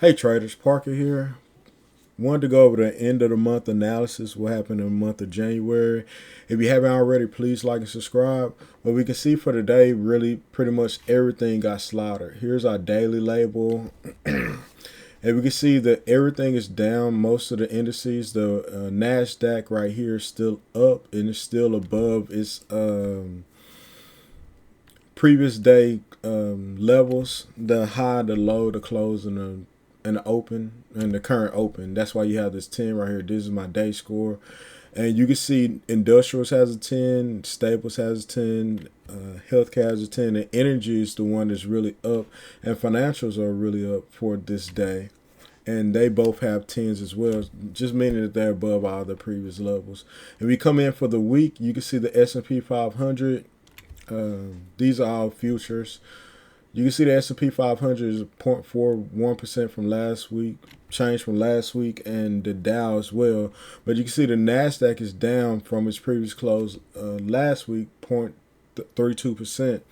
Hey traders, Parker here. Wanted to go over the end of the month analysis, what happened in the month of January. If you haven't already, please like and subscribe. But we can see for today, really pretty much everything got slaughtered. Here's our daily label. And we can see that everything is down. Most of the indices, the NASDAQ right here is still up and it's still above its previous day levels, the high, the low, the close, and the open, and the current open. That's why you have this 10 right here. This is my day score. And you can see industrials has a 10, staples has a 10, healthcare has a 10, and energy is the one that's really up, and financials are really up for this day. And they both have 10s as well, just meaning that they're above all the previous levels. If we come in for the week, you can see the S&P 500. These are all futures. You can see the S&P 500 is 0.41% from last week, changed from last week, and the Dow as well. But you can see the NASDAQ is down from its previous close last week, 0.32%.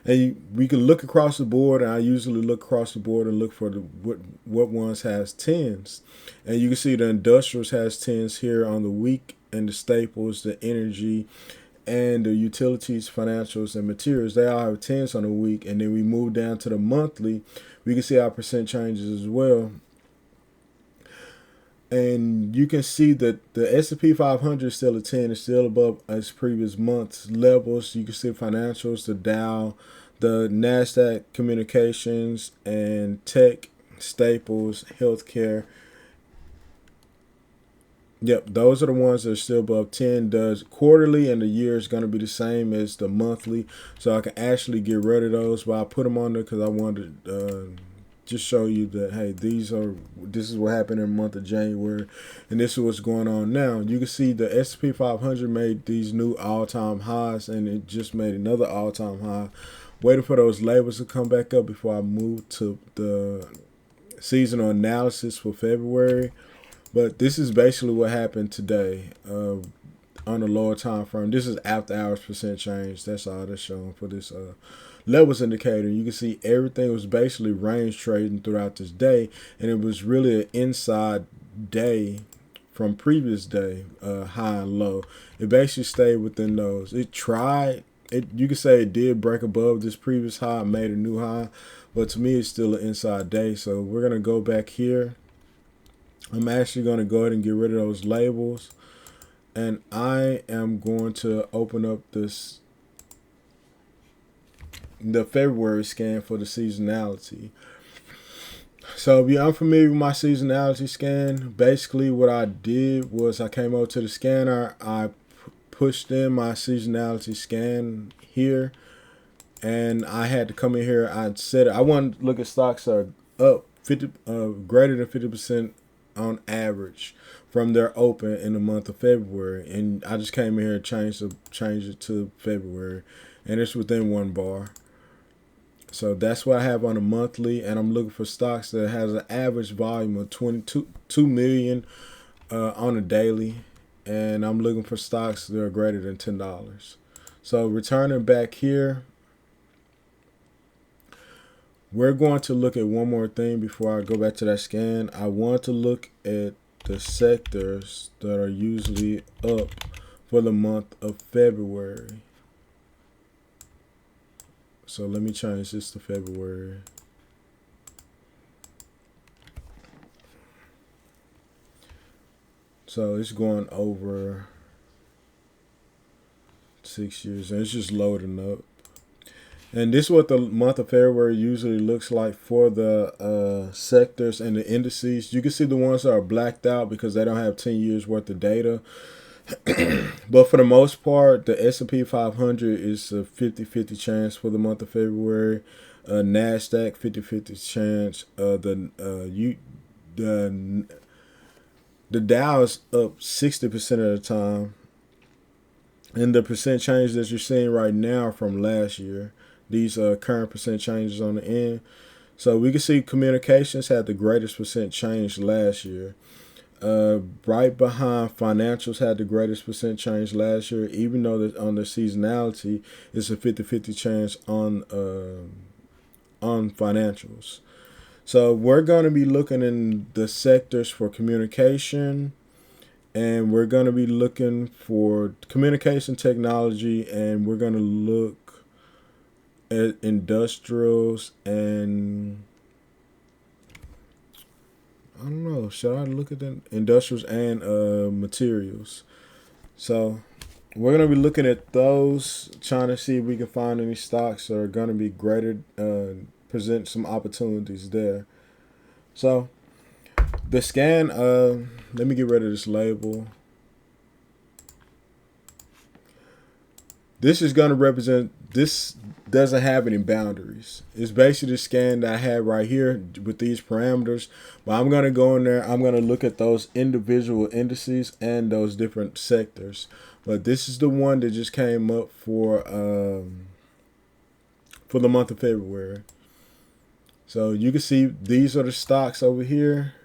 And we can look across the board, and I usually look across the board and look for what ones has 10s. And you can see the industrials has 10s here on the week, and the staples, the energy, and the utilities, financials, and materials, they all have 10s on the week. And then we move down to the monthly, we can see our percent changes as well. And you can see that the S&P 500 is still a 10. It's still above its previous month's levels. You can see financials, the Dow, the NASDAQ, communications, and tech, staples, healthcare. Yep, those are the ones that are still above 10. Does quarterly and the year is going to be the same as the monthly. So I can actually get rid of those, but I put them on there because I wanted to just show you that, hey, this is what happened in the month of January, and this is what's going on now. You can see the S&P 500 made these new all-time highs, and it just made another all-time high. Waiting for those labels to come back up before I move to the seasonal analysis for February. But this is basically what happened today on the lower time frame. This is after hours percent change. That's all that's showing for this levels indicator. You can see everything was basically range trading throughout this day, and it was really an inside day from previous day, high and low. It basically stayed within those. It tried. You could say it did break above this previous high, made a new high, but to me it's still an inside day. So we're gonna go back here. I'm actually going to go ahead and get rid of those labels, and I am going to open up the February scan for the seasonality. So if you're unfamiliar with my seasonality scan, basically what I did was I came over to the scanner, I pushed in my seasonality scan here, and I had to come in here. I said I wanted to look at stocks that are up greater than 50% on average from their open in the month of February, and I just came in here and changed it to February, and it's within one bar. So that's what I have on a monthly, and I'm looking for stocks that has an average volume of 2 million on a daily, and I'm looking for stocks that are greater than $10. So returning back here, we're going to look at one more thing before I go back to that scan. I want to look at the sectors that are usually up for the month of February. So let me change this to February. So it's going over 6 years, and it's just loading up. And this is what the month of February usually looks like for the sectors and the indices. You can see the ones that are blacked out because they don't have 10 years worth of data. But for the most part, the S&P 500 is a 50-50 chance for the month of February. NASDAQ 50-50 chance. The Dow is up 60% of the time. And the percent change that you're seeing right now from last year. These current percent changes on the end. So we can see communications had the greatest percent change last year. Right behind financials had the greatest percent change last year, even though on the seasonality it's a 50-50 chance on financials. So we're going to be looking in the sectors for communication, and we're going to be looking for communication technology, and we're going to look at industrials, and I don't know, should I look at the industrials and materials? So we're going to be looking at those, trying to see if we can find any stocks that are going to be greater, present some opportunities there. So the scan, let me get rid of this label. This is going to represent, this doesn't have any boundaries. It's basically the scan that I had right here with these parameters. But I'm going to go in there. I'm going to look at those individual indices and those different sectors. But this is the one that just came up for the month of February. So you can see these are the stocks over here.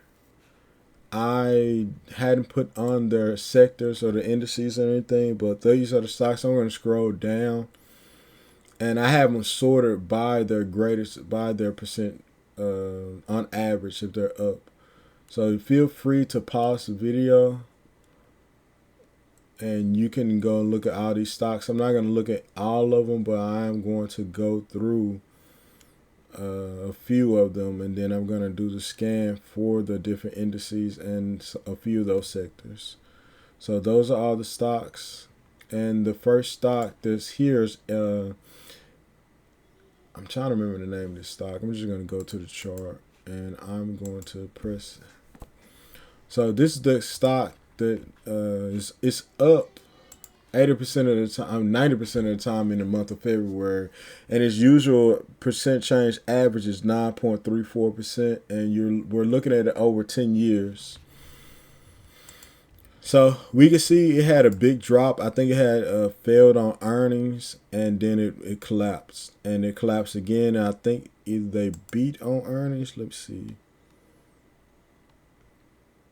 I hadn't put on their sectors or the indices or anything, but these are the stocks. I'm going to scroll down, and I have them sorted by their greatest, by their percent on average if they're up. So feel free to pause the video, and you can go and look at all these stocks. I'm not going to look at all of them, but I am going to go through a few of them, and then I'm going to do the scan for the different indices and a few of those sectors. So those are all the stocks, and the first stock that's here is I'm trying to remember the name of this stock. I'm just going to go to the chart, and I'm going to press. So this is the stock that it's up 80% of the time, 90% of the time in the month of February, and its usual percent change average is 9.34%, and we're looking at it over 10 years. So we can see it had a big drop. I think it had failed on earnings, and then it collapsed, and it collapsed again. And I think either they beat on earnings. Let's see.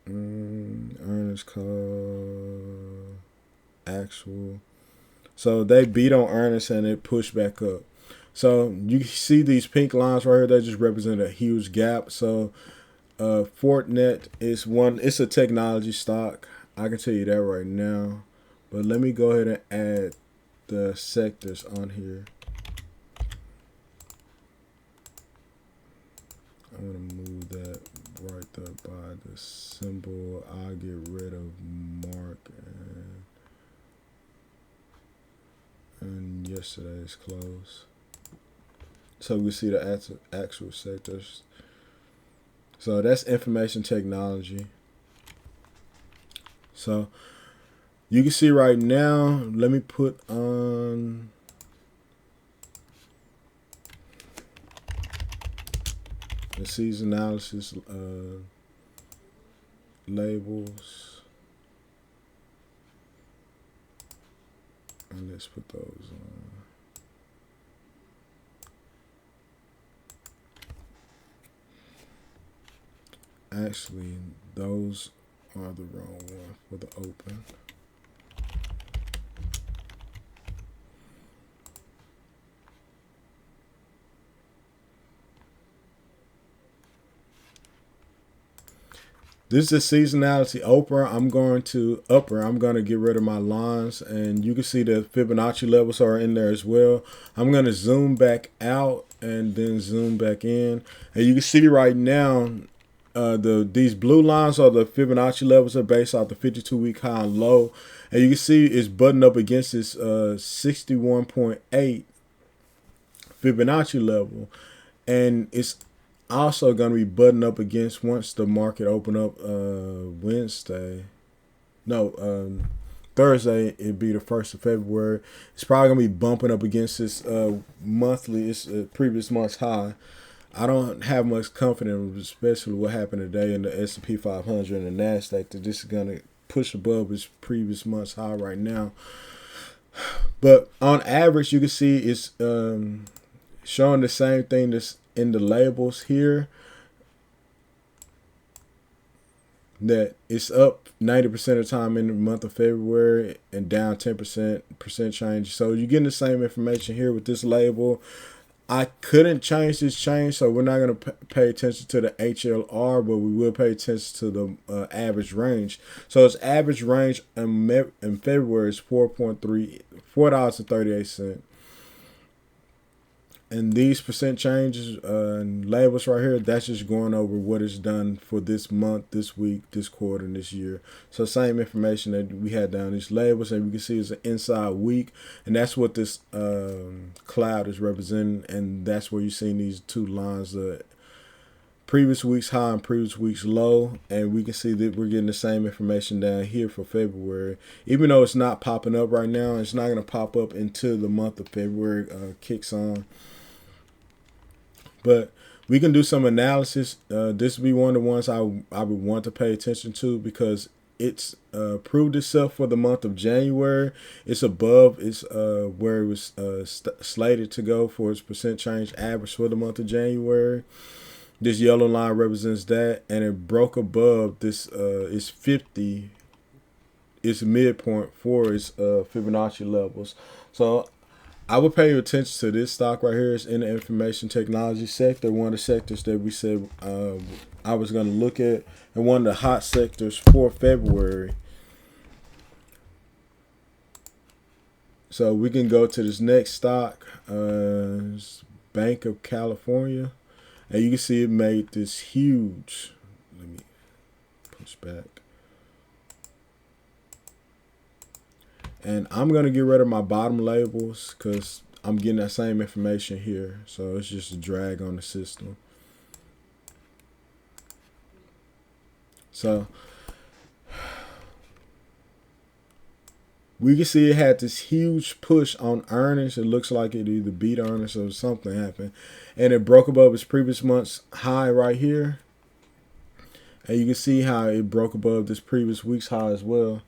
Earnings call. Actual. So they beat on earnings and it pushed back up. So you see these pink lines right here, they just represent a huge gap. So Fortinet is one, it's a technology stock. I can tell you that right now. But let me go ahead and add the sectors on here. I'm gonna move that right there by the symbol. I'll get rid of mark and yesterday's close, so we see the actual sectors. So that's information technology. So you can see right now, let me put on the season analysis labels. And let's put those on. Actually, those are the wrong one for the open. This is seasonality upper. I'm going to get rid of my lines, and you can see the Fibonacci levels are in there as well. I'm going to zoom back out and then zoom back in, and you can see right now these blue lines are the Fibonacci levels, are based off the 52-week high and low, and you can see it's buttoned up against this 61.8 Fibonacci level, and it's also going to be buttoned up against once the market open up Thursday. It'd be the 1st of February. It's probably going to be bumping up against this previous month's high. I don't have much confidence, especially what happened today in the S&P 500 and the NASDAQ, that this is going to push above its previous month's high right now. But on average, you can see it's showing the same thing that's in the labels here, that it's up 90% of the time in the month of February and down 10% change. So you're getting the same information here with this label. I couldn't change this change, so we're not going to pay attention to the HLR, but we will pay attention to the average range. So its average range in February is $4.38. And these percent changes and labels right here, that's just going over what is done for this month, this week, this quarter, and this year. So same information that we had down these labels, and we can see it's an inside week, and that's what this cloud is representing, and that's where you're seeing these two lines, the previous week's high and previous week's low, and we can see that we're getting the same information down here for February. Even though it's not popping up right now, it's not going to pop up until the month of February kicks on. But we can do some analysis. This would be one of the ones I would want to pay attention to because it's proved itself for the month of January. It's above its where it was slated to go for its percent change average for the month of January. This yellow line represents that, and it broke above this. It's 50. Its midpoint for its Fibonacci levels. So I would pay attention to this stock right here. It's in the information technology sector, one of the sectors that we said I was going to look at, and one of the hot sectors for February. So we can go to this next stock, Bank of California, and you can see it made this huge. Let me push back. And I'm going to get rid of my bottom labels because I'm getting that same information here. So it's just a drag on the system. So we can see it had this huge push on earnings. It looks like it either beat earnings or something happened. And it broke above its previous month's high right here. And you can see how it broke above this previous week's high as well.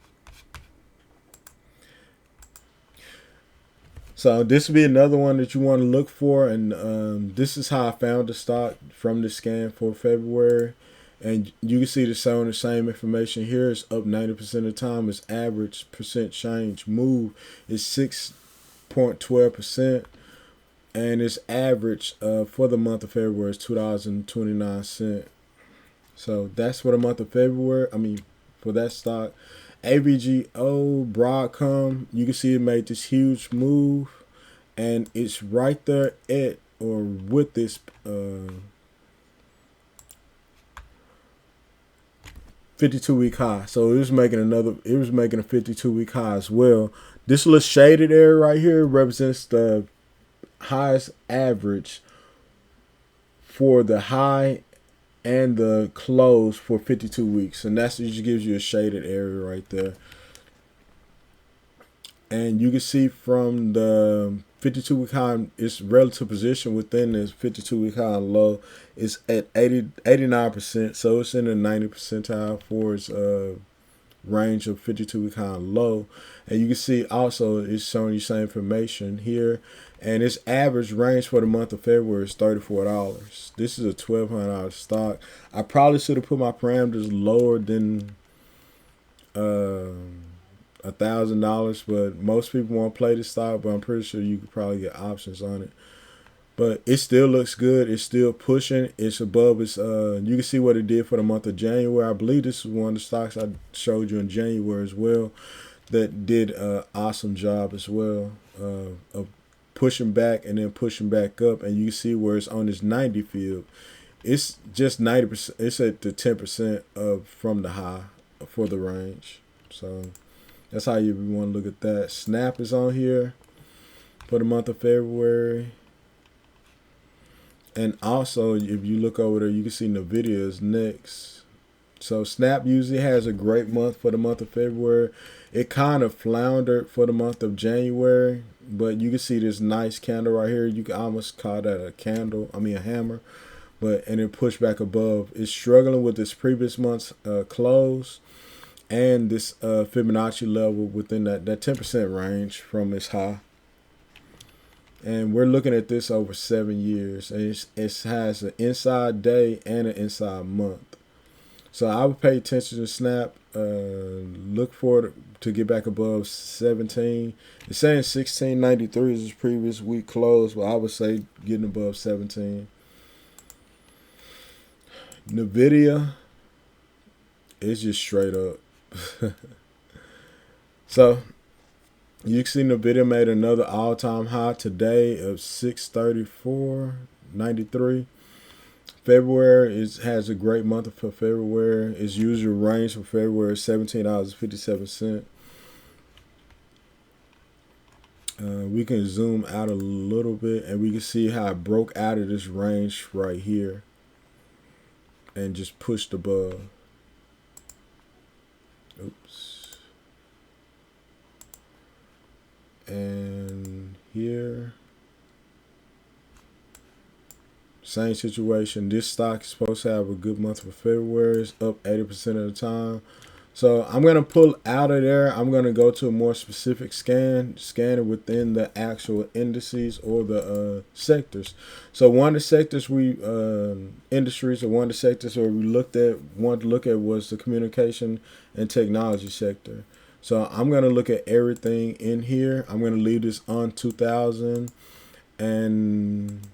So this will be another one that you want to look for, and this is how I found the stock from the scan for February. And you can see the showing the same information here. It's up 90% of the time. Its average percent change move is 6.12%, and its average for the month of February is $2.29. So that's for the month of February. I mean, for that stock. AVGO, Broadcom, you can see it made this huge move, and it's right there at or with this 52-week high. So it was making a 52-week high as well. This little shaded area right here represents the highest average for the high and the close for 52 weeks, and that's just gives you a shaded area right there. And you can see from the 52-week high, its relative position within this 52-week high and low is at 89%, so it's in the 90th percentile for its range of 52-week high and low. And you can see also it's showing you same information here. And its average range for the month of February is $34. This is a $1,200 stock. I probably should have put my parameters lower than $1,000, but most people won't play this stock. But I'm pretty sure you could probably get options on it. But it still looks good. It's still pushing. It's above its. You can see what it did for the month of January. I believe this is one of the stocks I showed you in January as well, that did an awesome job as well of pushing back and then pushing back up. And you can see where it's on this 90 field. It's just 90%. It's at the 10% of from the high for the range. So that's how you want to look at that. Snap is on here for the month of February. And also, if you look over there, you can see NVIDIA is next. So Snap usually has a great month for the month of February. It kind of floundered for the month of January, but you can see this nice candle right here. You can almost call that a candle, a hammer. And it pushed back above. It's struggling with this previous month's close and this Fibonacci level within that 10% range from its high. And we're looking at this over 7 years. And it has an inside day and an inside month. So I would pay attention to Snap. Look for it to get back above 17. It's saying 16.93 is his previous week close, but I would say getting above 17. Nvidia is just straight up. So you can see Nvidia made another all-time high today of 634.93. February has a great month for February. Its usual range for February is $17.57. We can zoom out a little bit and we can see how it broke out of this range right here and just pushed above. Oops. And here, same situation. This stock is supposed to have a good month for February. It's up 80% of the time. So I'm going to pull out of there. I'm going to go to a more specific scan it within the actual indices or the sectors. So one of the sectors industries, or one of the sectors where we wanted to look at was the communication and technology sector. So I'm going to look at everything in here. I'm going to leave this on 2000, and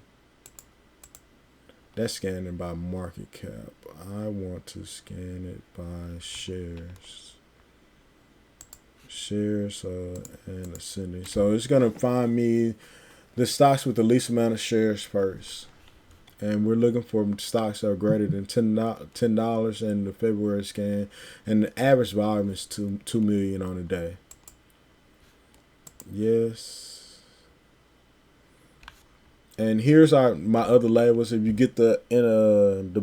that's scanning by market cap. I want to scan it by shares. And ascending. So it's going to find me the stocks with the least amount of shares first. And we're looking for stocks that are greater than $10 in the February scan. And the average volume is 2 million on a day. Yes. And here's my other labels. If you get the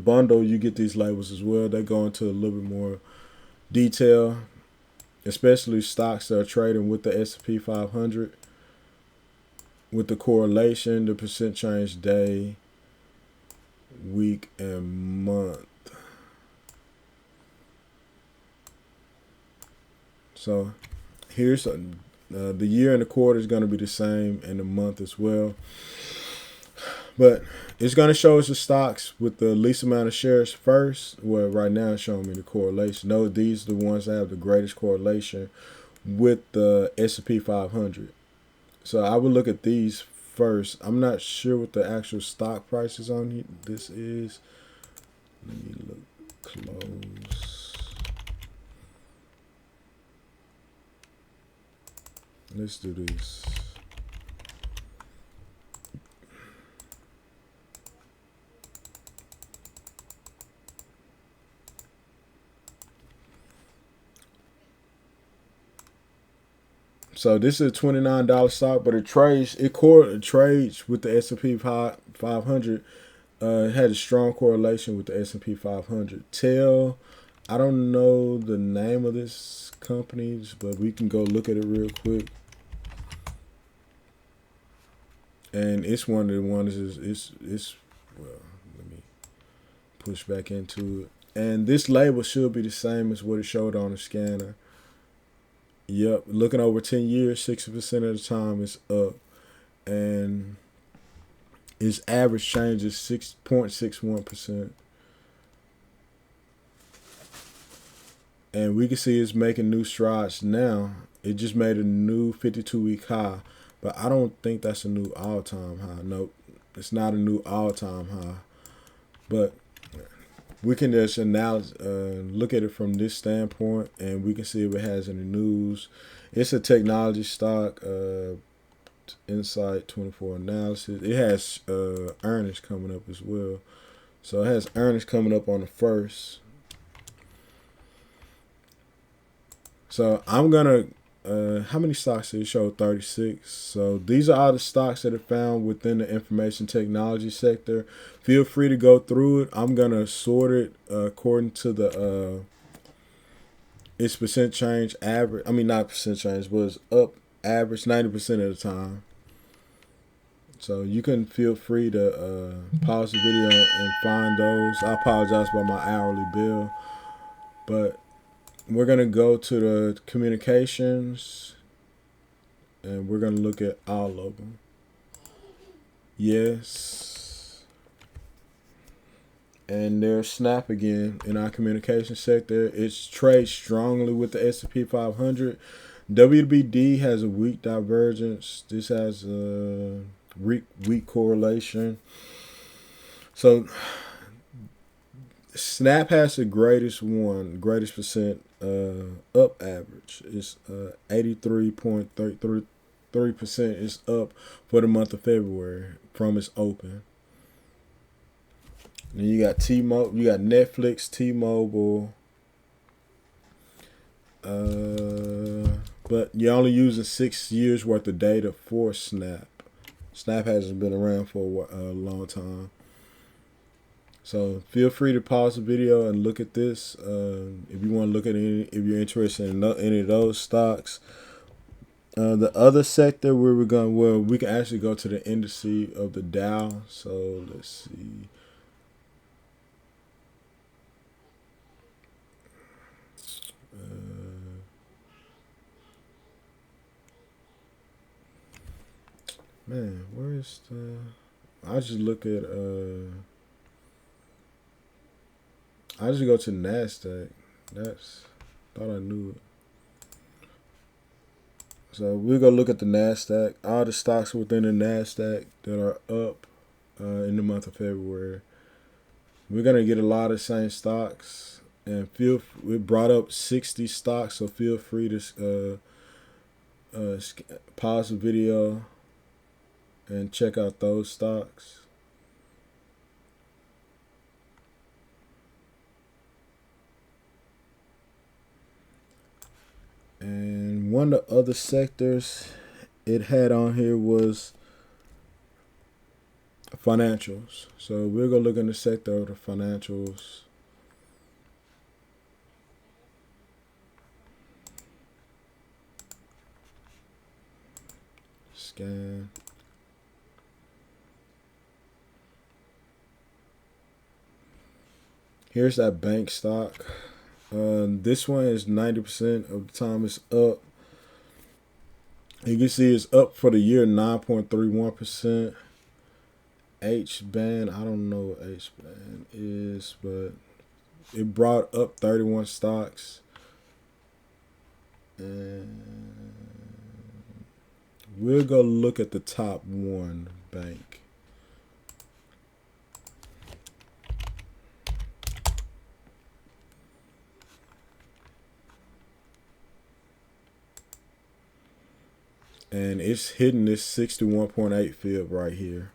bundle, you get these labels as well. They go into a little bit more detail, especially stocks that are trading with the S&P 500, with the correlation, the percent change day, week, and month. So here's the year and the quarter is going to be the same, and the month as well. But it's going to show us the stocks with the least amount of shares first. Well, right now it's showing me the correlation. No, these are the ones that have the greatest correlation with the S&P 500. So I would look at these first. I'm not sure what the actual stock prices on this is. Let me look close. Let's do this. So this is a $29 stock, but it trades with the S&P 500. It had a strong correlation with the S&P 500. I don't know the name of this company, but we can go look at it real quick. And it's one of the ones well, let me push back into it. And this label should be the same as what it showed on the scanner. Yep, looking over 10 years, 60% of the time it's up. And its average change is 6.61%. And we can see it's making new strides now. It just made a new 52-week high. But I don't think that's a new all-time high. Nope, it's not a new all-time high. But we can just look at it from this standpoint, and we can see if it has any news. It's a technology stock, Insight 24 analysis. It has earnings coming up as well. So it has earnings coming up on the 1st. So I'm going to, how many stocks did it show? 36. So these are all the stocks that are found within the information technology sector. Feel free to go through it. I'm going to sort it according to the its percent change average. I mean, not percent change, but it's up average 90% of the time. So you can feel free to pause the video and find those. I apologize about my hourly bill. But we're going to go to the communications, and we're going to look at all of them. Yes. And there's Snap again in our communication sector. It's trades strongly with the S&P 500. WBD has a weak divergence. This has a weak correlation. So Snap has the greatest percent up average. It's 83.33% is up for the month of February from its open. And you got T-Mobile, you got Netflix, T-Mobile, but you're only using 6 years worth of data for Snap. Snap hasn't been around for a long time. So feel free to pause the video and look at this. If you want to look at if you're interested in any of those stocks. The other sector where we're going, well, we can actually go to the indice of the Dow. So let's see. Man, where is the? I just look at. I just go to Nasdaq. Thought I knew it. So we're gonna look at the Nasdaq. All the stocks within the Nasdaq that are up in the month of February. We're gonna get a lot of same stocks, and we brought up 60 stocks. So feel free to pause the video and check out those stocks. And one of the other sectors it had on here was financials. So we're going to look in the sector of the financials. Scan. Here's that bank stock. This one is 90% of the time it's up. You can see it's up for the year 9.31%. H-band, I don't know what H-band is, but it brought up 31 stocks. And we'll go look at the top one bank. And it's hitting this 61.8 fib right here.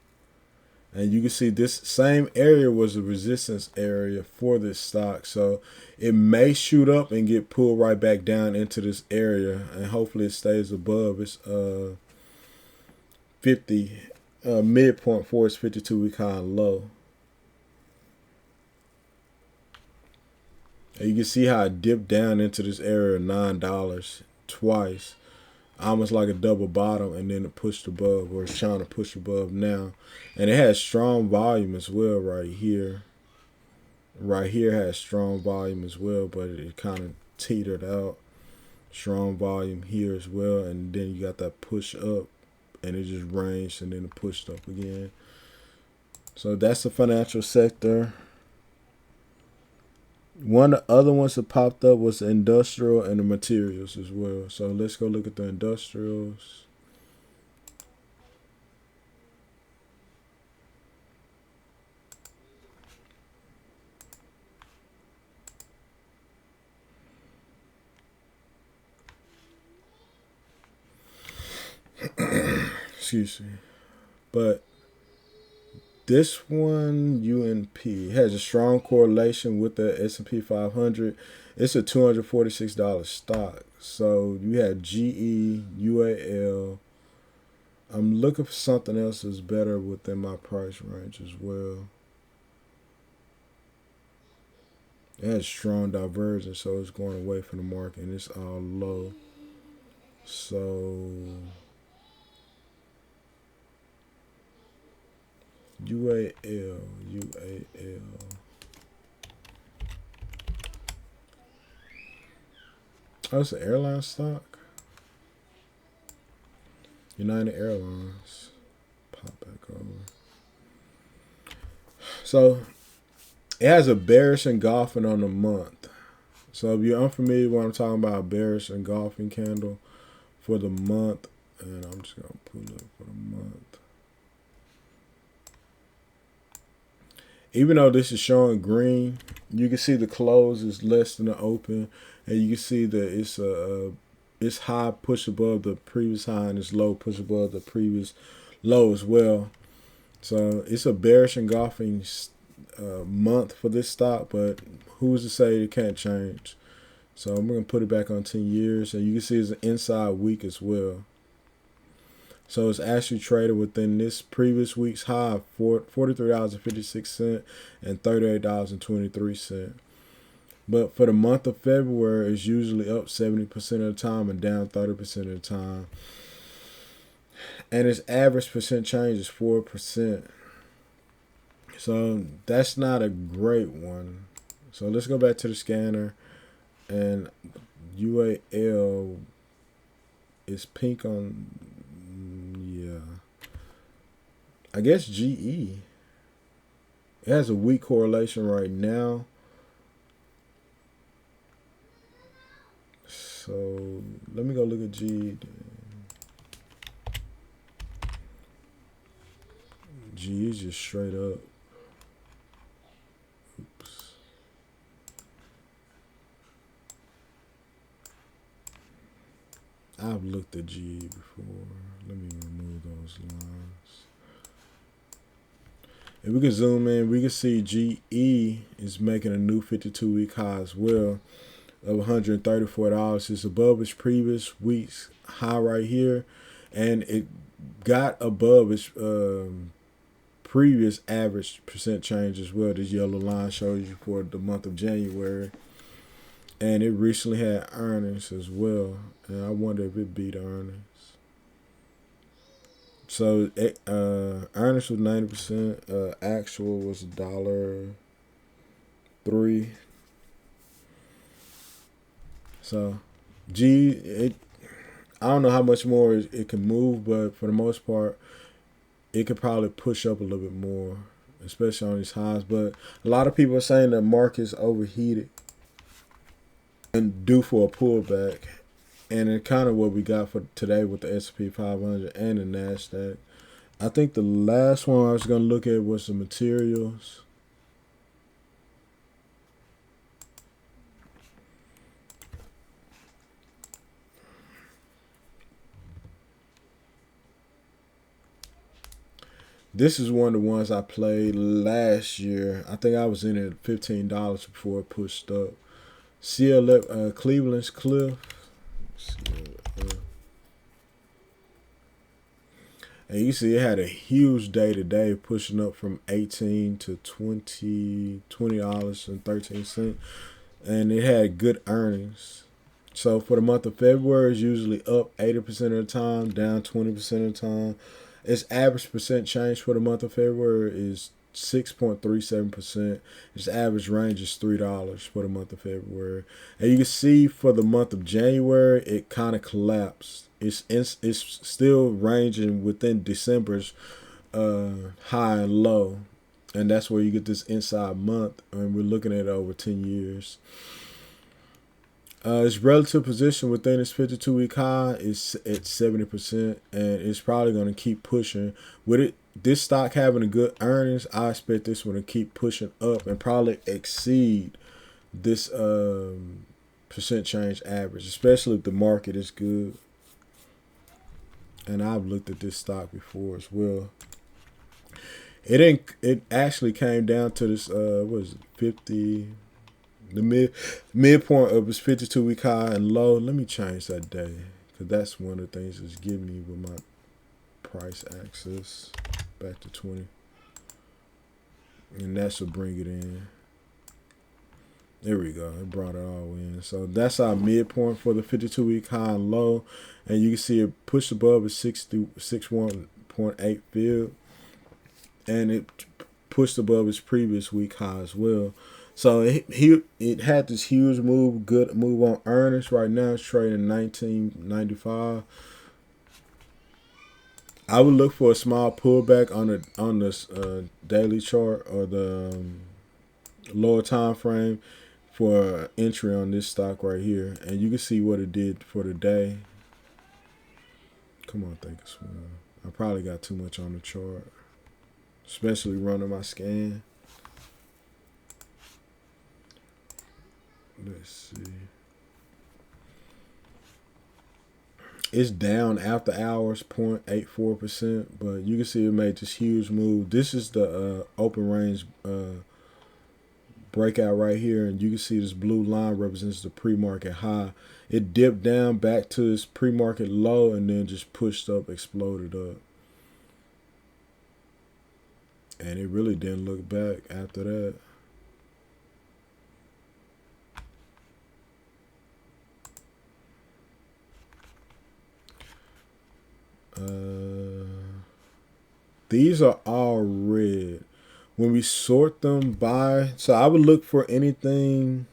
And you can see this same area was a resistance area for this stock. So it may shoot up and get pulled right back down into this area. And hopefully it stays above its 50 midpoint for its 52-week high and low. And you can see how it dipped down into this area of $9 twice. Almost like a double bottom, and then it pushed above, or it's trying to push above now. And it has strong volume as well right here. Right here has strong volume as well, but it kind of teetered out. Strong volume here as well, and then you got that push up, and it just ranged, and then it pushed up again. So that's the financial sector. One of the other ones that popped up was the industrial and the materials as well. So let's go look at the industrials. Excuse me. But this one, UNP, has a strong correlation with the S&P 500. It's a $246 stock. So you have GE, UAL. I'm looking for something else that's better within my price range as well. It has strong divergence, so it's going away from the market, and it's all low. So UAL. Oh, it's an airline stock. United Airlines. Pop back over. So It has a bearish engulfing on the month. So if you're unfamiliar with what I'm talking about, bearish engulfing candle for the month, and I'm just gonna pull it for the month. Even though this is showing green, you can see the close is less than the open, and you can see that it's high push above the previous high and it's low push above the previous low as well. So it's a bearish engulfing month for this stock, but who's to say it can't change? So I'm going to put it back on 10 years, and you can see it's an inside week as well. So it's actually traded within this previous week's high of $43.56 and $38.23. But for the month of February, it's usually up 70% of the time and down 30% of the time. And its average percent change is 4%. So that's not a great one. So let's go back to the scanner. And UAL is pink on, yeah. I guess GE. It has a weak correlation right now. So let me go look at GE. GE is just straight up. Oops. I've looked at GE before. Let me remove those lines. If we can zoom in, we can see GE is making a new 52-week high as well of $134. It's above its previous week's high right here, and it got above its previous average percent change as well. This yellow line shows you for the month of January. And it recently had earnings as well. And I wonder if it beat earnings. So earnings was 90%. Actual was $1.03. So I don't know how much more it can move, but for the most part, it could probably push up a little bit more, especially on these highs. But a lot of people are saying the market's overheated and due for a pullback. And it's kind of what we got for today with the S&P 500 and the NASDAQ. I think the last one I was going to look at was the materials. This is one of the ones I played last year. I think I was in it at $15 before it pushed up. Cleveland's Cliff. And you see it had a huge day today, pushing up from $18 to $20.13. And it had good earnings. So for the month of February, it's usually up 80% of the time, down 20% of the time. Its average percent change for the month of February is 6.37%. Its average range is $3 for the month of February. And you can see for the month of January, it kind of collapsed. It's still ranging within December's high and low. And that's where you get this inside month. And we're looking at it over 10 years. Its relative position within its 52-week high is at 70%, and it's probably going to keep pushing. With this stock having a good earnings, I expect this one to keep pushing up and probably exceed this percent change average, especially if the market is good. And I've looked at this stock before as well. It actually came down to this what is it, 50. The midpoint of its 52-week high and low. Let me change that day, because that's one of the things that's giving me with my price access back to 20. And that should bring it in. There we go. It brought it all in. So that's our midpoint for the 52-week high and low. And you can see it pushed above a 61.8 field. And it pushed above its previous week high as well. So it had this huge move, good move on earnings. Right now it's trading $19.95. I would look for a small pullback on the daily chart or the lower time frame for entry on this stock right here, and you can see what it did for the day. Come on, Thinkorswim. I probably got too much on the chart, especially running my scan. Let's see. It's down after hours, 0.84%, but you can see it made this huge move. This is the open range breakout right here, and you can see this blue line represents the pre-market high. It dipped down back to its pre-market low and then just pushed up, exploded up. And it really didn't look back after that. These are all red. When we sort them by, so I would look for anything.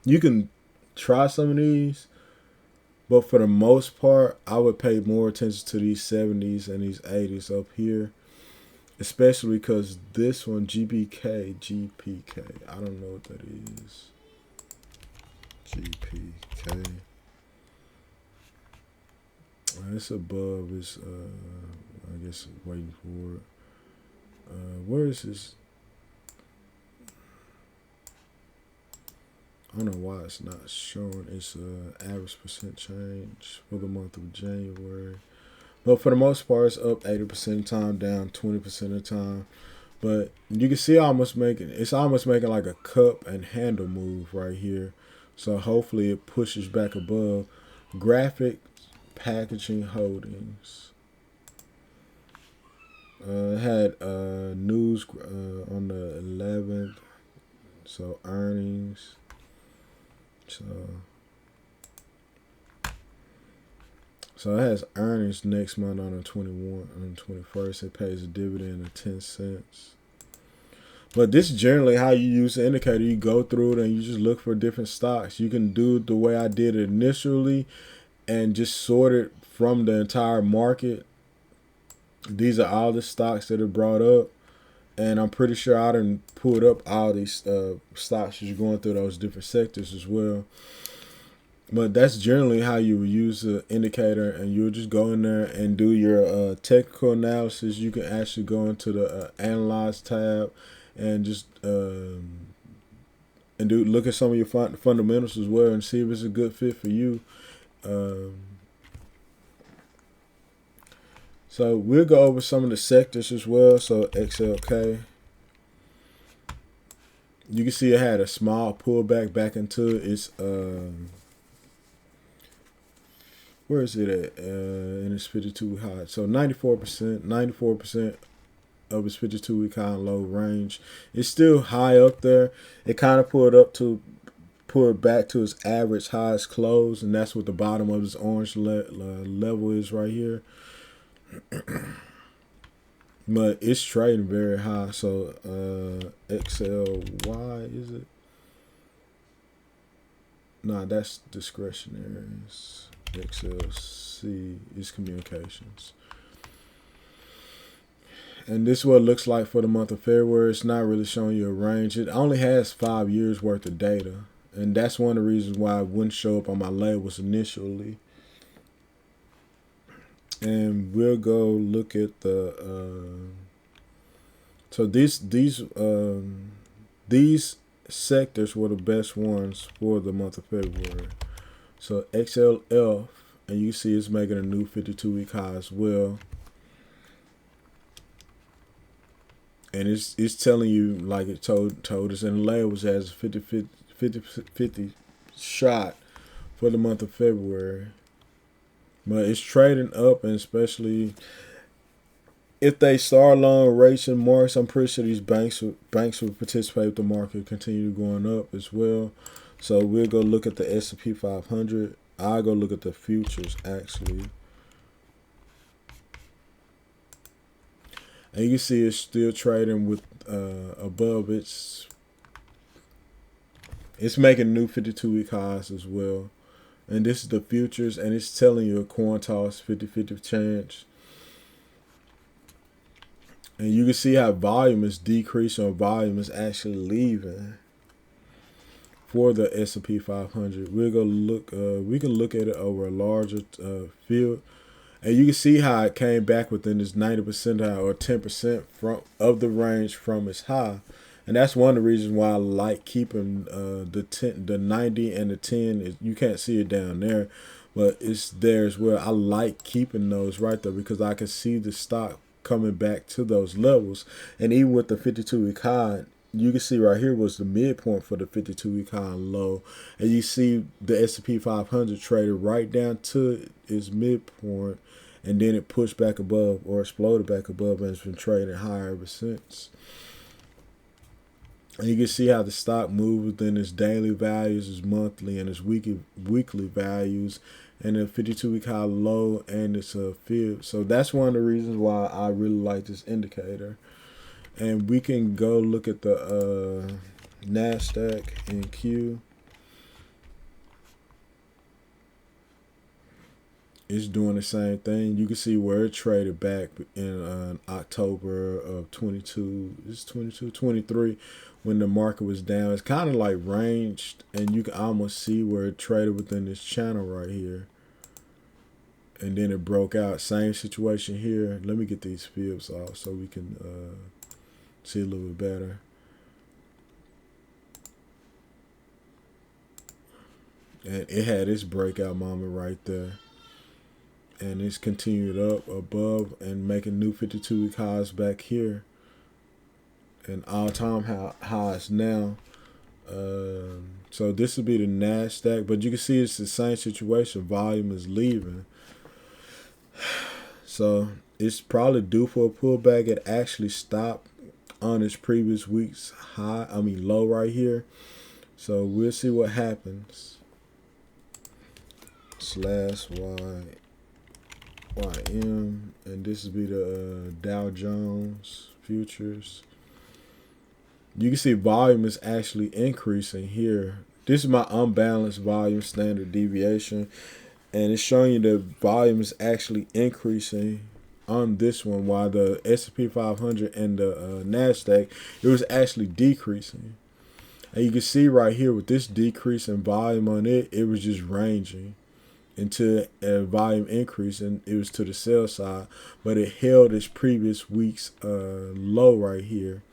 You can try some of these, but for the most part, I would pay more attention to these 70s and these 80s up here, especially because this one, GPK, I don't know what that is. GPK. It's above. It's I guess waiting for it. Where is this? I don't know why it's not showing. It's average percent change for the month of January. But for the most part, it's up 80% of the time, down 20% of the time. But you can see it's almost making like a cup and handle move right here. So hopefully it pushes back above. Graphic Packaging Holdings. Had news on the 11th. So earnings. So it has earnings next month on the 21st. It pays a dividend of 10 cents. But this is generally how you use the indicator. You go through it and you just look for different stocks. You can do it the way I did it initially and just sort it from the entire market. These are all the stocks that are brought up. And I'm pretty sure I done pulled up all these stocks as you're going through those different sectors as well. But that's generally how you would use the indicator, and you'll just go in there and do your technical analysis. You can actually go into the Analyze tab and just look at some of your fundamentals as well and see if it's a good fit for you. So we'll go over some of the sectors as well. So XLK. You can see it had a small pullback back into its where is it at? In its 52-week high. So 94% of its 52-week high and low range. It's still high up there. It kind of pulled back to its average highest close, and that's what the bottom of this orange level is right here. But it's trading very high. So XLY, is it? Nah, that's discretionary. XLC is communications. And this is what it looks like for the month of February. It's not really showing you a range. It only has 5 years worth of data. And that's one of the reasons why it wouldn't show up on my labels initially. And we'll go look at the so these sectors were the best ones for the month of February. So XLF, and you see it's making a new 52-week high as well. And it's telling you, like it told us in the labels, as a 50 shot for the month of February. But it's trading up, and especially if they start long racing marks, I'm pretty sure these banks will participate with the market, continue going up as well. So we'll go look at the S&P 500. I'll go look at the futures actually. And you can see it's still trading with above it's making new 52-week highs as well. And this is the futures, and it's telling you a coin toss 50-50 chance. And you can see how volume is decreasing or volume is actually leaving. for the S&P 500. We'll go look. We can look at it over a larger field, and you can see how it came back within this 90 percentile or 10% from of the range from its high. And that's one of the reasons why I like keeping the 90 and the 10. You can't see it down there, but it's there as well. I like keeping those right there because I can see the stock coming back to those levels. And even with the 52-week high, you can see right here was the midpoint for the 52-week high and low. And you see the S&P 500 traded right down to its midpoint, and then it pushed back above or exploded back above, and it's been trading higher ever since. And you can see how the stock moves within its daily values, its monthly, and its weekly values, and the 52-week high low and its fib. So that's one of the reasons why I really like this indicator. And we can go look at the NASDAQ and Q. It's doing the same thing. You can see where it traded back in October of 23, when the market was down. It's kind of like ranged, and you can almost see where it traded within this channel right here. And then it broke out. Same situation here. Let me get these fibs off so we can see a little bit better. And it had its breakout moment right there. And it's continued up above and making new 52-week highs back here. And all-time highs now. So this would be the NASDAQ. But you can see it's the same situation. Volume is leaving. So it's probably due for a pullback. It actually stopped on its previous week's low right here. So we'll see what happens. /YM, and this will be the Dow Jones futures. You can see volume is actually increasing here. This is my unbalanced volume standard deviation, and it's showing you that volume is actually increasing on this one, while the S&P 500 and the NASDAQ, it was actually decreasing. And you can see right here with this decrease in volume on it, it was just ranging until a volume increase, and it was to the sell side, but it held its previous week's low right here,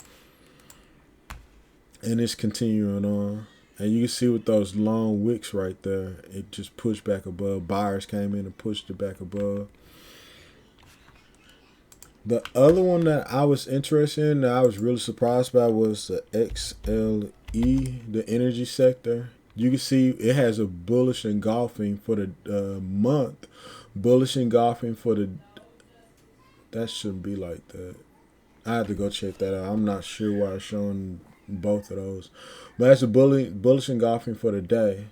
and it's continuing on. And you can see with those long wicks right there, it just pushed back above. Buyers came in and pushed it back above. The other one that I was interested in, that I was really surprised by, was the XLE, the energy sector. You can see it has a bullish engulfing for the month. Bullish engulfing for the... That shouldn't be like that. I have to go check that out. I'm not sure why it's showing both of those. But that's a bullish engulfing for the day.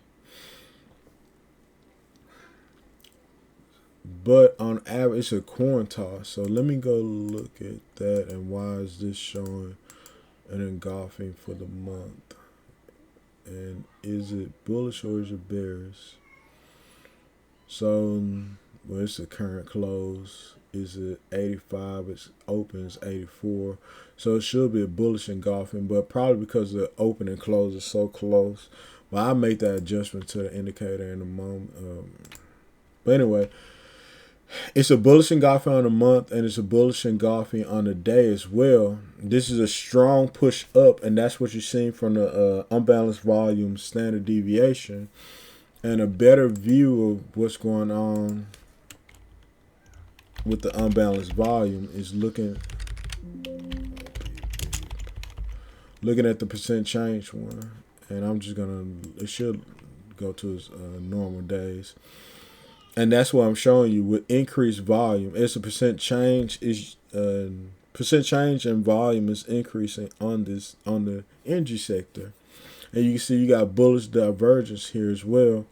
But on average, it's a coin toss. So let me go look at that. And why is this showing an engulfing for the month? And is it bullish or is it bearish? So, well, it's the current close. Is it 85? It's open is 84. So it should be a bullish engulfing, but probably because the open and close is so close. Well, I'll make that adjustment to the indicator in a moment. But anyway, it's a bullish engulfing on the month, and it's a bullish engulfing on the day as well. This is a strong push up, and that's what you're seeing from the unbalanced volume standard deviation. And a better view of what's going on with the unbalanced volume is looking at the percent change one. And I'm just it should go to its normal days. And that's what I'm showing you with increased volume. It's a percent change and volume is increasing on the energy sector. And you can see you got bullish divergence here as well.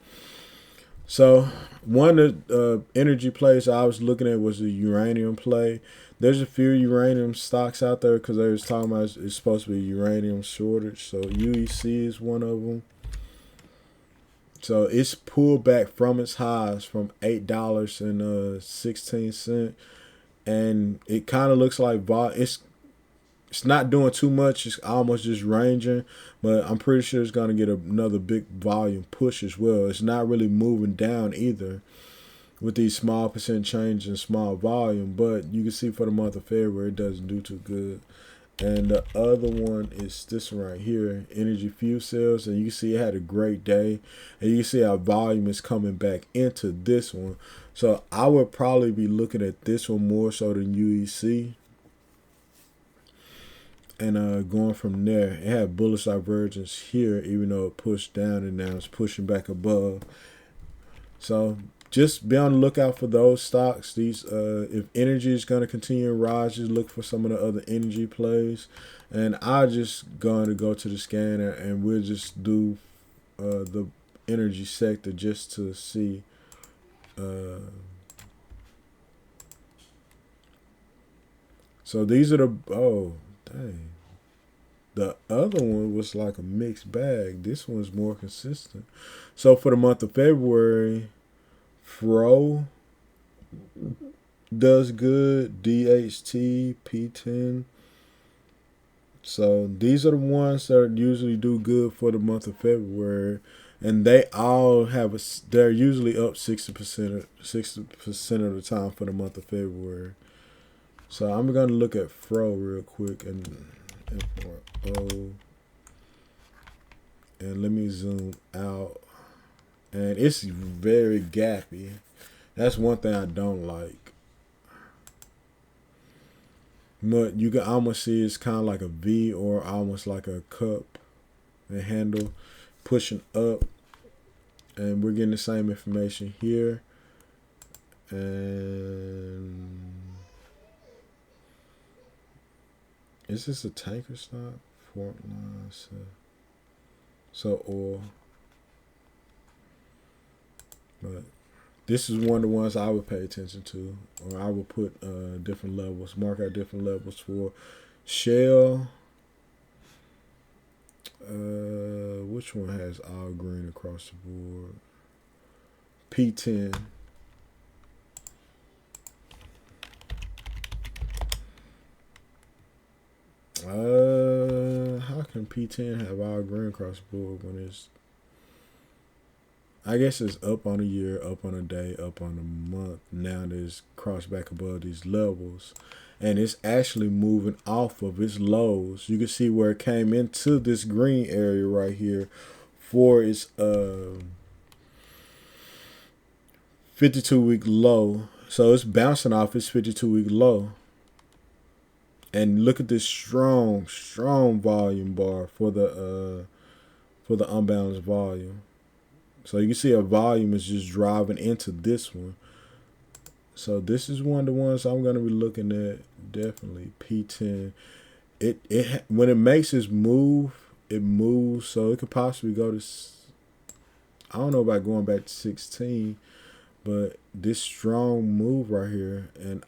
So one of the energy plays I was looking at was the uranium play. There's a few uranium stocks out there because they was talking about it's supposed to be a uranium shortage. So UEC is one of them. So it's pulled back from its highs from $8.16, and it kind of looks like It's not doing too much. It's almost just ranging, but I'm pretty sure it's going to get another big volume push as well. It's not really moving down either with these small percent change and small volume, but you can see for the month of February it doesn't do too good. And the other one is this one right here, energy fuel cells, and you can see it had a great day, and you can see our volume is coming back into this one. So I would probably be looking at this one more so than UEC. And going from there, it had bullish divergence here, even though it pushed down and now it's pushing back above. So just be on the lookout for those stocks. These, if energy is going to continue to rise, just look for some of the other energy plays. And I'm just going to go to the scanner and we'll just do the energy sector just to see. So these are the, oh, dang. The other one was like a mixed bag. This one's more consistent. So for the month of February, Fro does good. DHT, P10. So these are the ones that usually do good for the month of February. And they all have they're usually up 60% of the time for the month of February. So I'm gonna look at Fro real quick and let me zoom out. And it's very gappy. That's one thing I don't like. But you can almost see it's kind of like a V or almost like a cup and handle pushing up. And we're getting the same information here. And is this a tanker stock? Fork line. So oil. But this is one of the ones I would pay attention to, or I would put different levels, mark out different levels for Shell. Which one has all green across the board? P10. How can P10 have all green across the board when it's, I guess it's up on a year, up on a day, up on a month. Now it's crossed back above these levels. And it's actually moving off of its lows. You can see where it came into this green area right here for its 52-week low. So it's bouncing off its 52-week low. And look at this strong volume bar for the unbalanced volume. So you can see a volume is just driving into this one. So this is one of the ones I'm going to be looking at. Definitely P10. It when it makes its move, it moves. So it could possibly go to, I don't know about going back to 16, but this strong move right here, and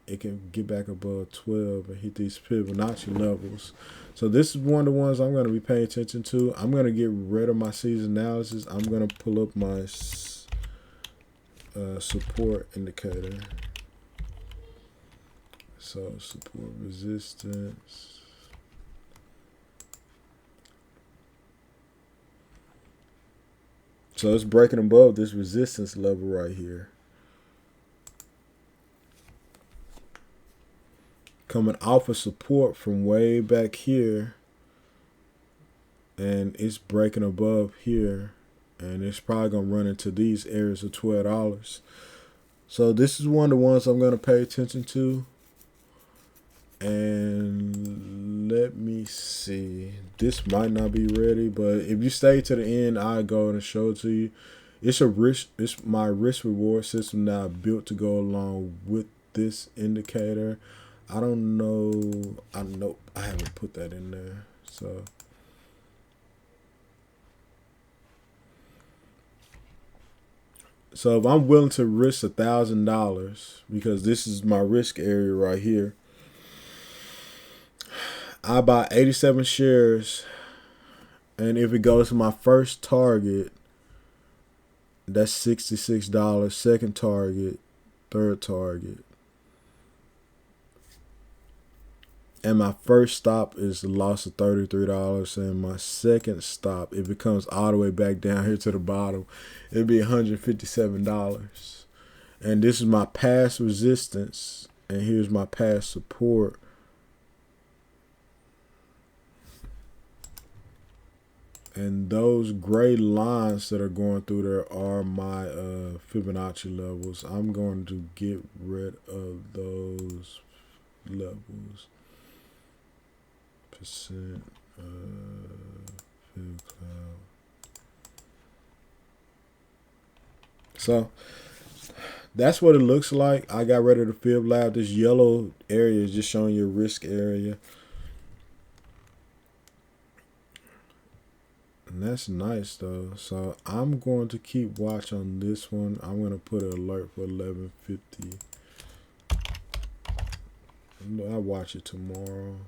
it can get back above 12 and hit these Fibonacci levels. So this is one of the ones I'm going to be paying attention to. I'm going to get rid of my season analysis. I'm going to pull up my support indicator. So support resistance. So it's breaking above this resistance level right here. Coming off of support from way back here, and it's breaking above here, and it's probably gonna run into these areas of $12. So this is one of the ones I'm gonna pay attention to. And let me see, this might not be ready, but if you stay to the end, I'll go and show it to you. It's my risk reward system that I built to go along with this indicator. I don't know. I haven't put that in there. So if I'm willing to risk $1,000, because this is my risk area right here, I buy 87 shares, and if it goes to my first target, that's $66. Second target, third target. And my first stop is the loss of $33. And my second stop, if it comes all the way back down here to the bottom, it'd be $157. And this is my past resistance. And here's my past support. And those gray lines that are going through there are my Fibonacci levels. I'm going to get rid of those levels. Percent Fib cloud. So that's what it looks like. I got rid of the Fib lab. This yellow area is just showing your risk area. And that's nice though. So I'm going to keep watch on this one. I'm going to put an alert for 11:50. I'll watch it tomorrow.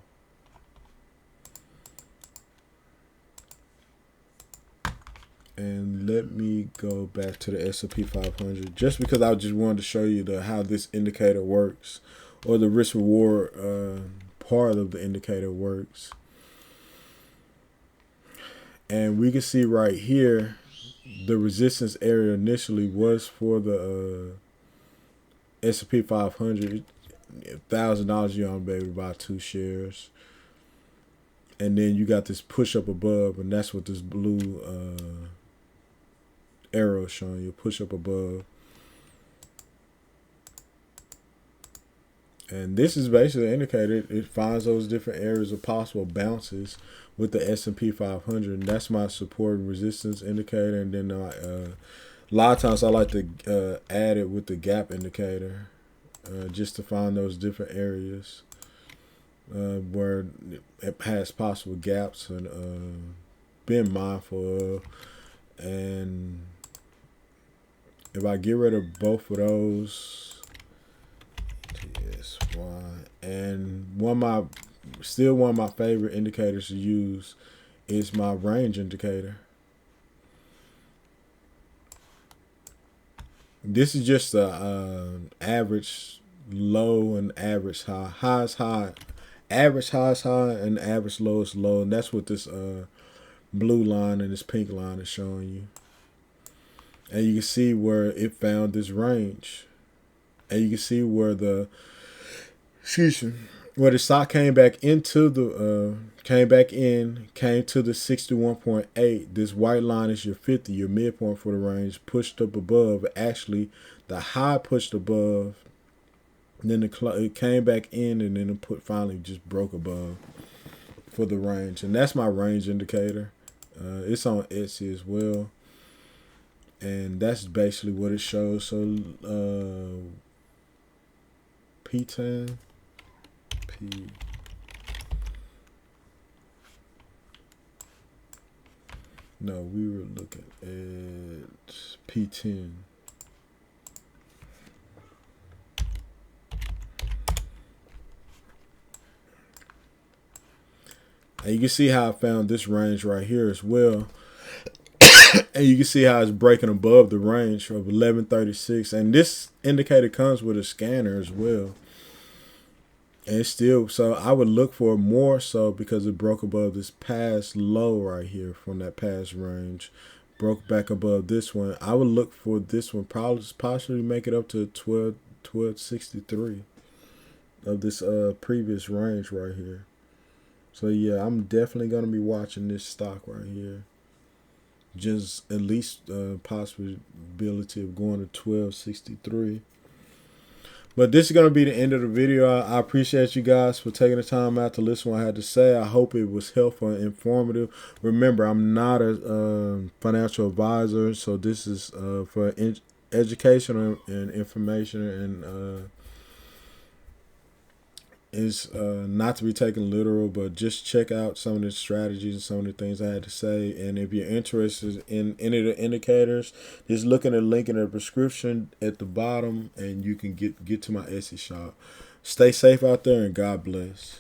And let me go back to the S&P 500 just because I just wanted to show you how this indicator works, or the risk reward part of the indicator works. And we can see right here, the resistance area initially was for the S&P 500. $1,000, you're on baby buy 2 shares. And then you got this push up above, and that's what this blue arrow is showing you, push up above. And this is basically an indicator. It finds those different areas of possible bounces with the S&P 500. And that's my support and resistance indicator. And then a lot of times I like to add it with the gap indicator just to find those different areas where it has possible gaps, and being mindful of. And if I get rid of both of those, and one of my favorite indicators to use is my range indicator. This is just a average low and average high. High is high, average high is high, and average low is low. And that's what this blue line and this pink line is showing you. And you can see where it found this range. And you can see where the stock came back into the came to the 61.8. This white line is your 50, your midpoint for the range, pushed up above. Actually, the high pushed above, and then it came back in, and then it finally just broke above for the range. And that's my range indicator. It's on Etsy as well, and that's basically what it shows. So P10. No, we were looking at P10. And you can see how I found this range right here as well. And you can see how it's breaking above the range of 1136. And this indicator comes with a scanner as well. And it's still, so I would look for more so because it broke above this past low right here from that past range. Broke back above this one. I would look for this one, possibly make it up to 1263 of this previous range right here. So yeah, I'm definitely going to be watching this stock right here. Just at least possibility of going to 1263. But this is going to be the end of the video. I appreciate you guys for taking the time out to listen to what I had to say. I hope it was helpful and informative. Remember, I'm not a financial advisor, so this is for education and information, and is not to be taken literal, but just check out some of the strategies and some of the things I had to say. And if you're interested in any of the indicators, just look at the link in the description at the bottom, and you can get to my Etsy shop. Stay safe out there, and God bless.